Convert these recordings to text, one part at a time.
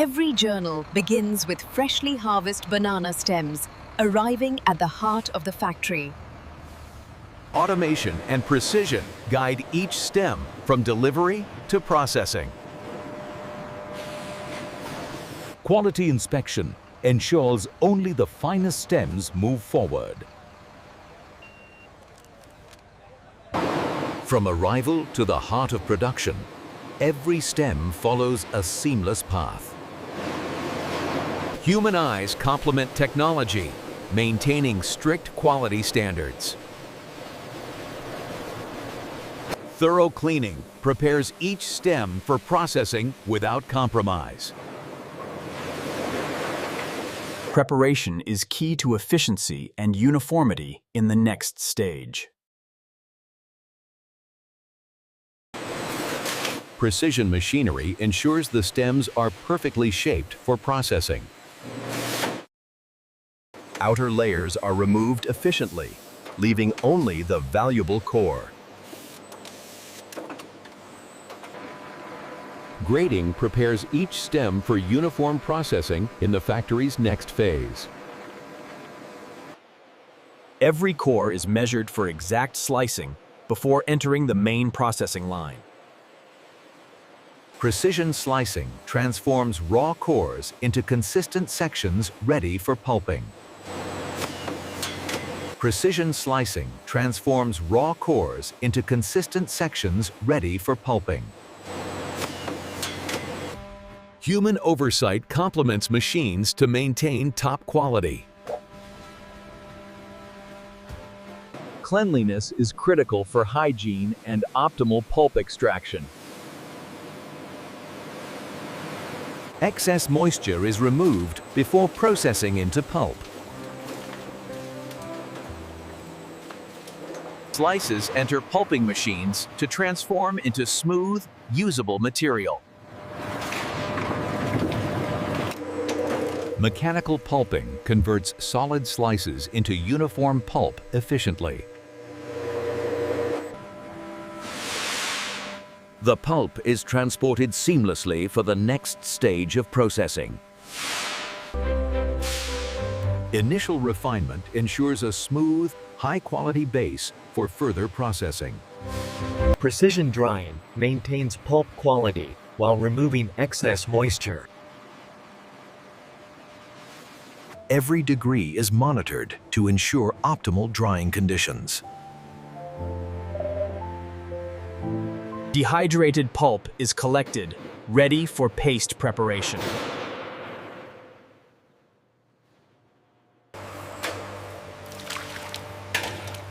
Every journal begins with freshly harvested banana stems, arriving at the heart of the factory. Automation and precision guide each stem from delivery to processing. Quality inspection ensures only the finest stems move forward. From arrival to the heart of production, every stem follows a seamless path. Human eyes complement technology, maintaining strict quality standards. Thorough cleaning prepares each stem for processing without compromise. Preparation is key to efficiency and uniformity in the next stage. Precision machinery ensures the stems are perfectly shaped for processing. Outer layers are removed efficiently, leaving only the valuable core. Grading prepares each stem for uniform processing in the factory's next phase. Every core is measured for exact slicing before entering the main processing line. Precision slicing transforms raw cores into consistent sections ready for pulping. Precision slicing transforms raw cores into consistent sections ready for pulping. Human oversight complements machines to maintain top quality. Cleanliness is critical for hygiene and optimal pulp extraction. Excess moisture is removed before processing into pulp. Slices enter pulping machines to transform into smooth, usable material. Mechanical pulping converts solid slices into uniform pulp efficiently. The pulp is transported seamlessly for the next stage of processing. Initial refinement ensures a smooth, high-quality base for further processing. Precision drying maintains pulp quality while removing excess moisture. Every degree is monitored to ensure optimal drying conditions. Dehydrated pulp is collected, ready for paste preparation.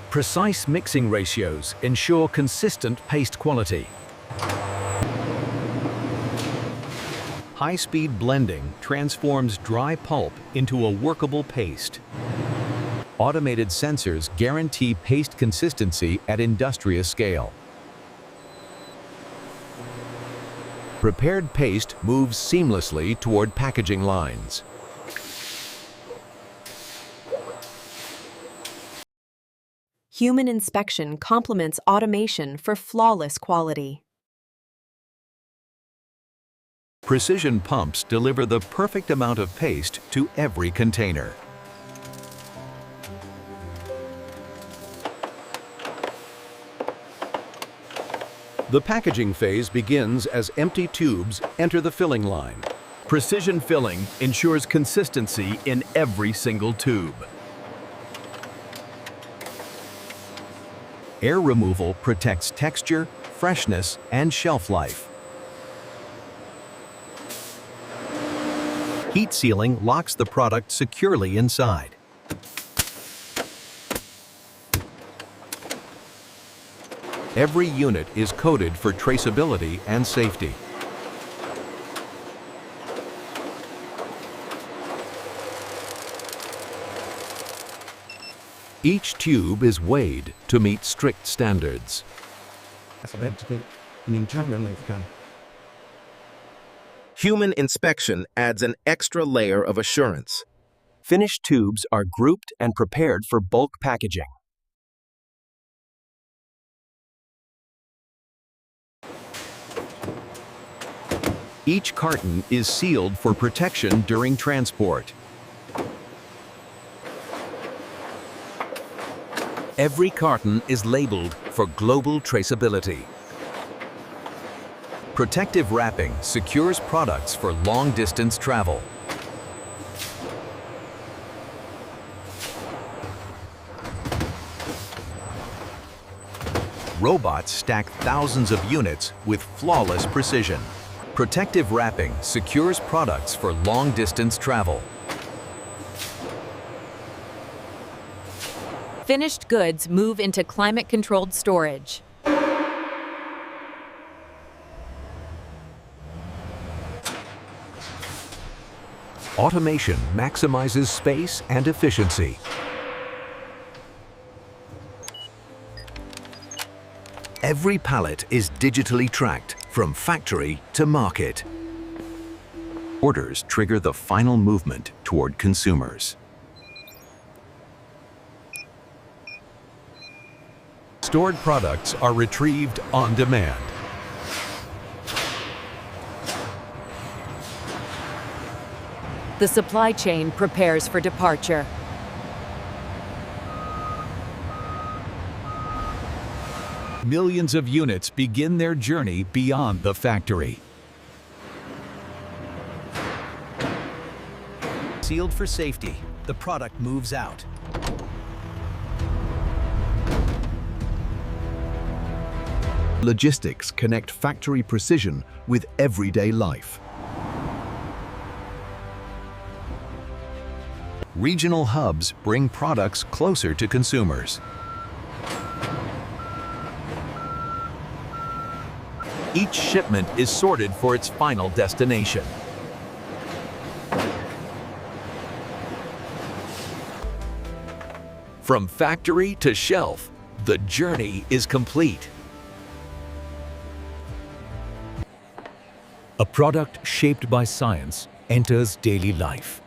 Precise mixing ratios ensure consistent paste quality. High-speed blending transforms dry pulp into a workable paste. Automated sensors guarantee paste consistency at industrial scale. Prepared paste moves seamlessly toward packaging lines. Human inspection complements automation for flawless quality. Precision pumps deliver the perfect amount of paste to every container. The packaging phase begins as empty tubes enter the filling line. Precision filling ensures consistency in every single tube. Air removal protects texture, freshness, and shelf life. Heat sealing locks the product securely inside. Every unit is coded for traceability and safety. Each tube is weighed to meet strict standards. Human inspection adds an extra layer of assurance. Finished tubes are grouped and prepared for bulk packaging. Each carton is sealed for protection during transport. Every carton is labeled for global traceability. Protective wrapping secures products for long-distance travel. Robots stack thousands of units with flawless precision. Protective wrapping secures products for long-distance travel. Finished goods move into climate-controlled storage. Automation maximizes space and efficiency. Every pallet is digitally tracked from factory to market. Orders trigger the final movement toward consumers. Stored products are retrieved on demand. The supply chain prepares for departure. Millions of units begin their journey beyond the factory. Sealed for safety, the product moves out. Logistics connect factory precision with everyday life. Regional hubs bring products closer to consumers. Each shipment is sorted for its final destination. From factory to shelf, the journey is complete. A product shaped by science enters daily life.